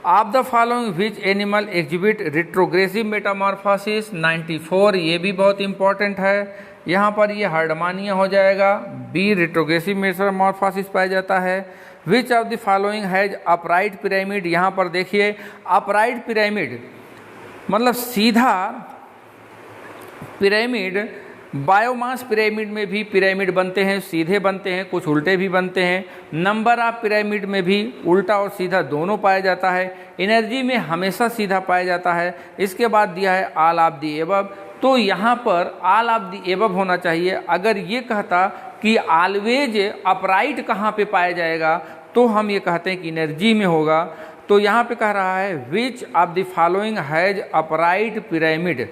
Of the following which animal exhibit retrogressive Metamorphosis, 94 ये भी बहुत इंपॉर्टेंट है, यहाँ पर ये हार्डमानिया हो जाएगा, बी रिट्रोग्रेसिव मेटामॉर्फोसिस पाया जाता है। Which of the following has upright pyramid, यहाँ पर देखिए अपराइट पिरामिड मतलब सीधा पिरामिड, बायोमास पिरामिड में भी पिरामिड बनते हैं, सीधे बनते हैं, कुछ उल्टे भी बनते हैं। नंबर ऑफ पिरामिड में भी उल्टा और सीधा दोनों पाया जाता है। एनर्जी में हमेशा सीधा पाया जाता है। इसके बाद दिया है ऑल ऑफ दी एबव, तो यहाँ पर ऑल ऑफ दी एबव होना चाहिए। अगर ये कहता कि ऑलवेज अपराइट कहाँ पे पाया जाएगा, तो हम ये कहते हैं कि एनर्जी में होगा। तो यहाँ पे कह रहा है which of the following has upright pyramid,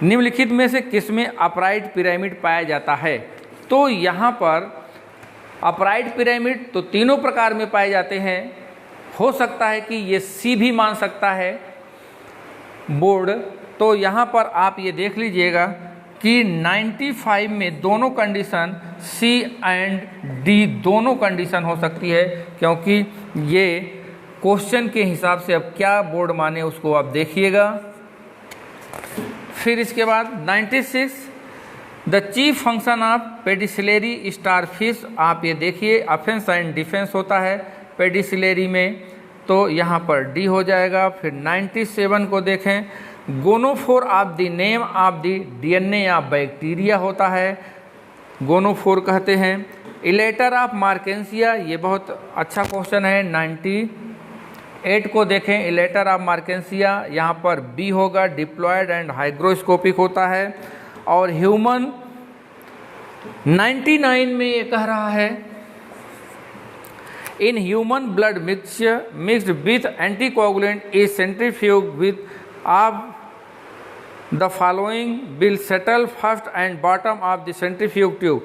निम्नलिखित में से किसमें अपराइट पिरामिड पाया जाता है। तो यहाँ पर अपराइट पिरामिड तो तीनों प्रकार में पाए जाते हैं, हो सकता है कि ये सी भी मान सकता है बोर्ड। तो यहाँ पर आप ये देख लीजिएगा कि 95 में दोनों कंडीशन सी एंड डी दोनों कंडीशन हो सकती है, क्योंकि ये क्वेश्चन के हिसाब से अब क्या बोर्ड माने उसको आप देखिएगा। फिर इसके बाद 96 the chief function of pedicellariae starfish, आप ये देखिए ऑफेंस एंड डिफेंस होता है पेडिसिलरी में, तो यहाँ पर डी हो जाएगा। फिर 97 को देखें, genophore of the name of the DNA of bacteria होता है, गोनोफोर कहते हैं। इलेटर ऑफ मार्केंसिया, ये बहुत अच्छा क्वेश्चन है। 98 को देखें, इलेटर ऑफ मार्केंसिया, यहाँ पर बी होगा, डिप्लॉयड एंड हाइग्रोस्कोपिक होता है। और ह्यूमन 99 में ये कह रहा है in human blood mixed with anticoagulant is centrifuge with of the following will settle first and bottom of the centrifuge tube,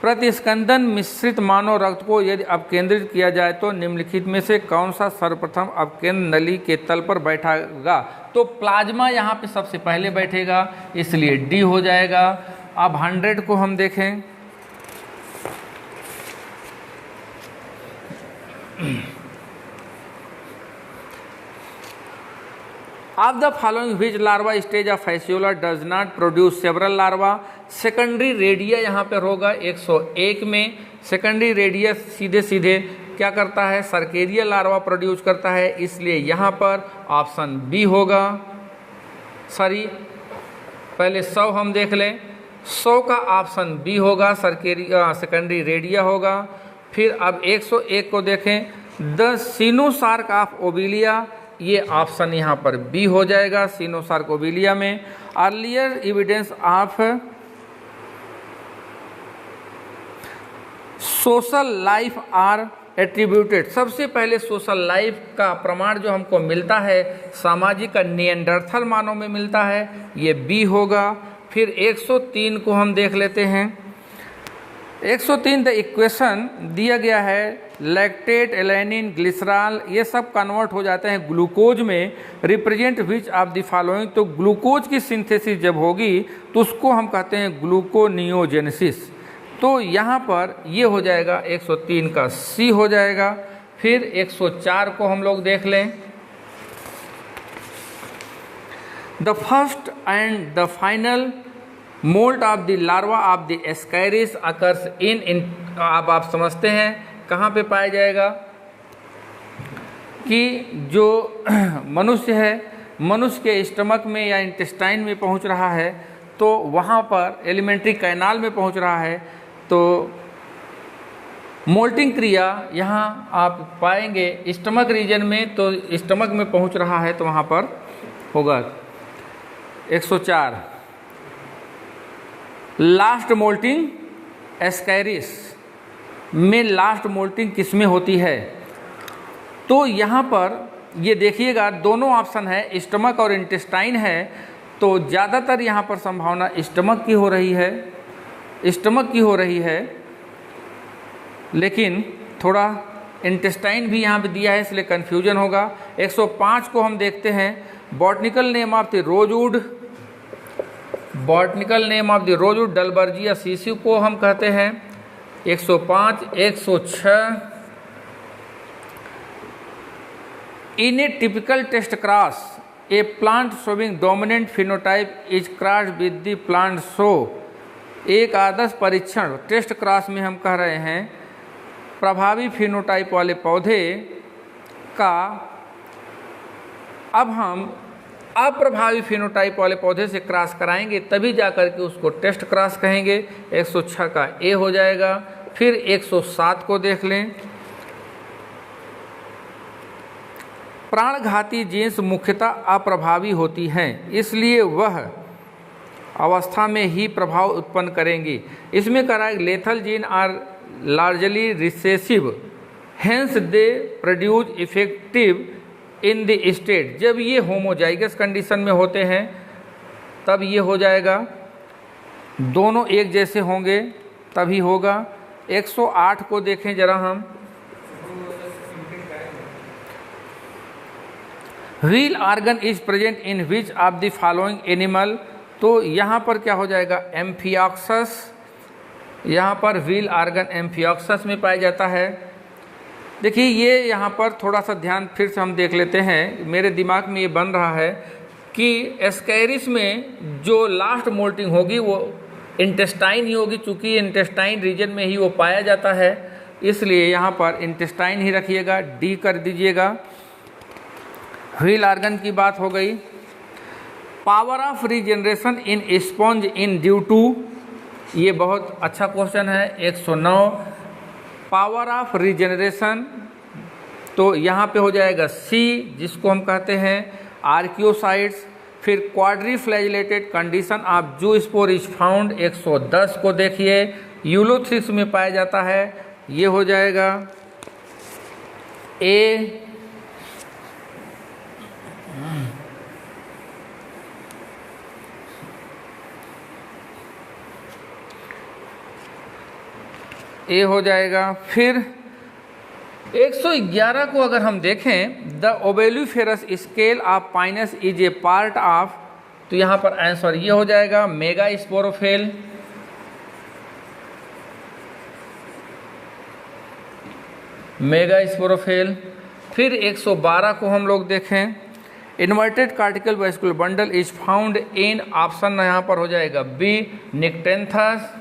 प्रतिस्कंदन मिश्रित मानव रक्त को यदि अपकेंद्रित किया जाए तो निम्नलिखित में से कौन सा सर्वप्रथम अपकेंद्र नली के तल पर बैठेगा। तो प्लाज्मा यहाँ पे सबसे पहले बैठेगा, इसलिए डी हो जाएगा। अब 100 को हम देखें, of the following which larva stage of Fasciola does not produce several larva. Secondary redia यहाँ पर होगा 101 में। सेकेंडरी रेडिया सीधे सीधे क्या करता है, सर्केरिया लार्वा प्रोड्यूस करता है, इसलिए यहाँ पर ऑप्शन बी होगा। सॉरी, पहले 100 हम देख लें, 100 का ऑप्शन बी होगा, सेकेंडरी रेडिया होगा। फिर अब 101 को देखें, द सिनोसार्क ऑफ ओबिलिया, ये ऑप्शन यहाँ पर बी हो जाएगा, सिनोसार्क ओबिलिया में। Earlier evidence of social life are attributed, सबसे पहले सोशल लाइफ का प्रमाण जो हमको मिलता है सामाजिक का निएंडरथल मानव में मिलता है, ये बी होगा। फिर 103 को हम देख लेते हैं। 103 द इक्वेशन दिया गया है लैक्टेट, एलेनिन, ग्लिसरॉल, ये सब कन्वर्ट हो जाते हैं ग्लूकोज में। Represent which of the following, तो ग्लूकोज की सिंथेसिस जब होगी तो उसको हम कहते हैं ग्लूकोनियोजेनेसिस। तो यहाँ पर ये हो जाएगा 103 का सी हो जाएगा। फिर 104 को हम लोग देख लें। The first and the final moult of the larva of the Ascaris occurs in अब आप समझते हैं कहाँ पे पाया जाएगा कि जो मनुष्य है, मनुष्य के स्टमक में या इंटेस्टाइन में पहुँच रहा है, तो वहाँ पर एलिमेंट्री कैनाल में पहुँच रहा है, तो मोल्टिंग क्रिया यहाँ आप पाएंगे स्टमक रीजन में, तो स्टमक में पहुँच रहा है तो वहाँ पर होगा 104। लास्ट मोल्टिंग एस्कैरिस में लास्ट मोल्टिंग किस में होती है, तो यहाँ पर ये देखिएगा दोनों ऑप्शन है, स्टमक और इंटेस्टाइन है, तो ज़्यादातर यहाँ पर संभावना स्टमक की हो रही है, स्टमक की हो रही है, लेकिन थोड़ा इंटेस्टाइन भी यहाँ पे दिया है इसलिए कन्फ्यूजन होगा। 105 को हम देखते हैं। Botanical name of the rosewood, botanical name of the rosewood Dalbergia sissoo को हम कहते हैं। 105, 106 in a typical test cross a plant showing dominant phenotype is cross with the plant show. एक आदर्श परीक्षण टेस्ट क्रॉस में हम कह रहे हैं प्रभावी फिनोटाइप वाले पौधे का अब हम अप्रभावी फिनोटाइप वाले पौधे से क्रॉस कराएंगे, तभी जाकर के उसको टेस्ट क्रॉस कहेंगे। 106 का ए हो जाएगा। फिर 107 को देख लें। प्राणघाती जीन्स मुख्यतः अप्रभावी होती हैं, इसलिए वह अवस्था में ही प्रभाव उत्पन्न करेंगी। इसमें करा lethal gene are largely recessive, hence they produce effective in the state. जब ये होमोजाइगस कंडीशन में होते हैं तब ये हो जाएगा, दोनों एक जैसे होंगे तभी होगा। 108 को देखें जरा हम। Wheel organ is present in which of the following animal, तो यहाँ पर क्या हो जाएगा एम्फिऑक्सस, यहाँ पर व्हील ऑर्गन एम्फिऑक्सस में पाया जाता है। देखिए ये यहाँ पर थोड़ा सा ध्यान फिर से हम देख लेते हैं, मेरे दिमाग में ये बन रहा है कि एस्कैरिस में जो लास्ट मोल्टिंग होगी वो इंटेस्टाइन ही होगी, चूँकि इंटेस्टाइन रीजन में ही वो पाया जाता है, इसलिए यहाँ पर इंटेस्टाइन ही रखिएगा, डी कर दीजिएगा। व्हील ऑर्गन की बात हो गई। Power of regeneration in sponge in due to, ये बहुत अच्छा क्वेश्चन है। 109 पावर ऑफ रीजनरेशन, तो यहाँ पे हो जाएगा सी, जिसको हम कहते हैं आर्कियोसाइट्स। फिर quadriflagellated condition of zoospore is found, 110 को देखिए, यूलोथ्रिक्स में पाया जाता है, ये हो जाएगा ए। ए हो जाएगा। फिर 111 को अगर हम देखें, the ovuliferous scale of Pinus is a part of, तो यहाँ पर आंसर ये हो जाएगा मेगा स्पोरोफेल। मेगा स्पोरोफेल। फिर 112 को हम लोग देखें, inverted cortical vesicular bundle is found in, option यहाँ पर हो जाएगा बी, निक्टेंथस,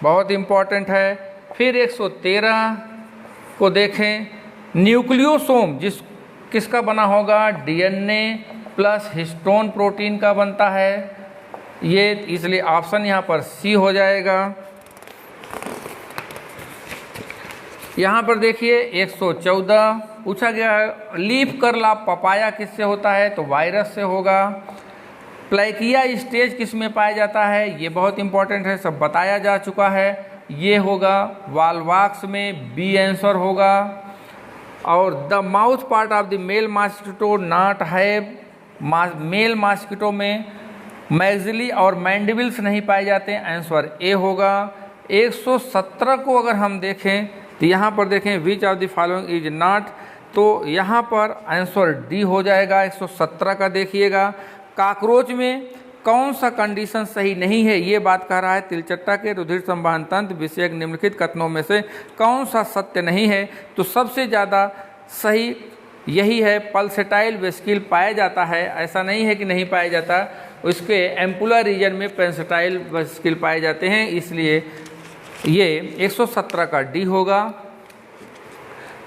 बहुत इंपॉर्टेंट है। फिर 113 को देखें, न्यूक्लियोसोम किसका बना होगा, डीएनए प्लस हिस्टोन प्रोटीन का बनता है ये, इसलिए ऑप्शन यहाँ पर सी हो जाएगा। यहाँ पर देखिए 114 पूछा गया है, लीफ कर्ल ऑफ पपाया किससे होता है, तो वायरस से होगा। प्लेकिया स्टेज किस में पाया जाता है, ये बहुत इंपॉर्टेंट है, सब बताया जा चुका है, ये होगा वाल्वाक्स में, बी आंसर होगा। और the mouth part of the male mosquito not have, male mosquito में मैग्जिली और मैंडिबल्स नहीं पाए जाते हैं, आंसर ए होगा। 117 को अगर हम देखें तो यहाँ पर देखें विच of the following is not, तो यहाँ पर आंसर डी हो जाएगा। 117 का देखिएगा, काकरोच में कौन सा कंडीशन सही नहीं है, ये बात कह रहा है, तिलचट्टा के रुधिर संवहन तंत्र विषयक निम्नलिखित कथनों में से कौन सा सत्य नहीं है, तो सबसे ज़्यादा सही यही है, पल्सेटाइल वेसिकल पाया जाता है, ऐसा नहीं है कि नहीं पाया जाता, उसके एम्पुलर रीजन में पेंसेटाइल वेसिकल पाए जाते हैं, इसलिए ये 117 का डी होगा।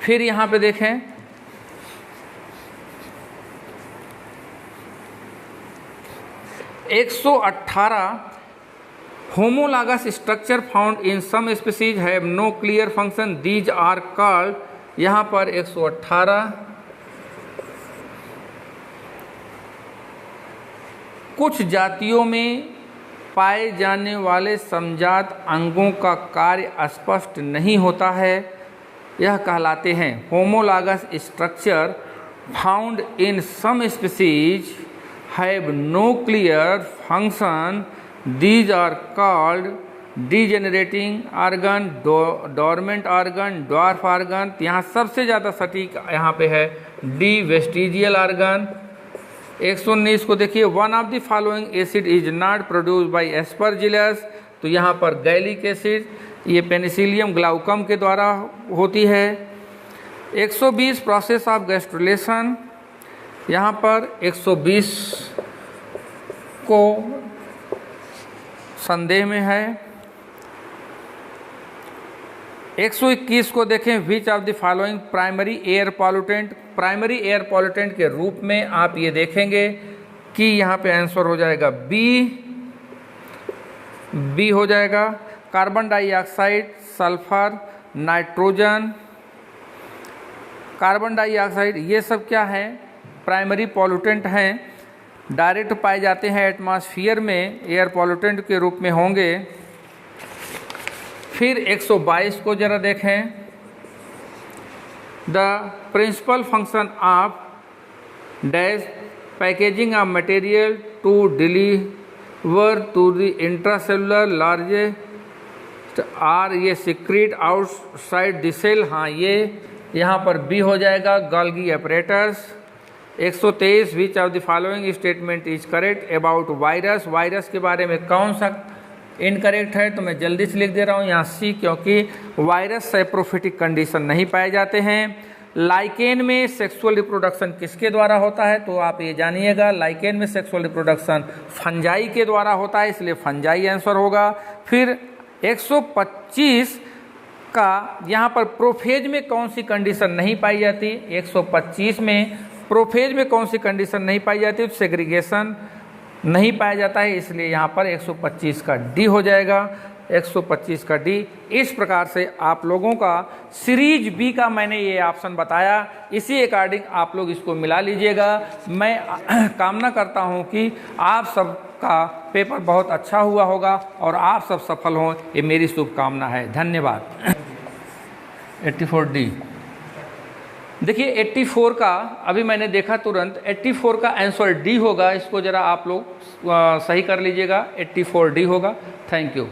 फिर यहाँ पे देखें 118 homologous structure found in some species have no clear function, these are called, यहाँ पर 118 कुछ जातियों में पाए जाने वाले समजात अंगों का कार्य स्पष्ट नहीं होता है, यह कहलाते हैं homologous structure found in some species have no clear function, these are called degenerating organ, dormant organ, dwarf organ. यहाँ सबसे ज़्यादा सटीक यहाँ पे है डी, वेस्टिजियल ऑर्गन। 119 को देखिए, one of the following acid is not produce by Aspergillus, तो यहाँ पर गैलिक एसिड, ये पेनिसिलियम ग्लाउकम के द्वारा होती है। 120 प्रोसेस ऑफ गैस्ट्रुलेशन, यहाँ पर 120 को संदेह में है। 121 को देखें, विच of the following primary air pollutant, primary air pollutant के रूप में आप ये देखेंगे कि यहाँ पे आंसर हो जाएगा बी हो जाएगा। Carbon dioxide, sulphur, nitrogen, carbon dioxide, ये सब क्या है, प्राइमरी पॉल्यूटेंट हैं, डायरेक्ट पाए जाते हैं एटमॉस्फेयर में, एयर पॉल्यूटेंट के रूप में होंगे। फिर 122 को जरा देखें, the principal function of dash packaging of material to deliver to the intracellular largest or, ये सिक्रीट आउटसाइड द सेल, हाँ ये यहाँ पर बी हो जाएगा, Golgi apparatus. 123 which of the following statement is correct about virus, virus के बारे में कौन सा इनकरेक्ट है, तो मैं जल्दी से लिख दे रहा हूँ यहाँ सी, क्योंकि वायरस सैप्रोफिटिक कंडीशन नहीं पाए जाते हैं। लाइकेन में सेक्सुअल रिप्रोडक्शन किसके द्वारा होता है, तो आप ये जानिएगा, लाइकेन में सेक्सुअल रिप्रोडक्शन फंजाई के द्वारा होता है, इसलिए फंजाई आंसर होगा। फिर 125 का यहाँ पर प्रोफेज में कौन सी कंडीशन नहीं पाई जाती, 125 में प्रोफेज में कौन सी कंडीशन नहीं पाई जाती, तो सेग्रीगेशन नहीं पाया जाता है, इसलिए यहाँ पर 125 का डी हो जाएगा, 125 का डी। इस प्रकार से आप लोगों का सीरीज बी का मैंने ये ऑप्शन बताया, इसी अकॉर्डिंग आप लोग इसको मिला लीजिएगा। मैं कामना करता हूँ कि आप सबका पेपर बहुत अच्छा हुआ होगा और आप सब सफल हों, ये मेरी शुभकामना है। धन्यवाद। 84 डी देखिए, 84 का अभी मैंने देखा तुरंत, 84 का आंसर डी होगा, इसको ज़रा आप लोग सही कर लीजिएगा, 84 डी होगा। Thank you.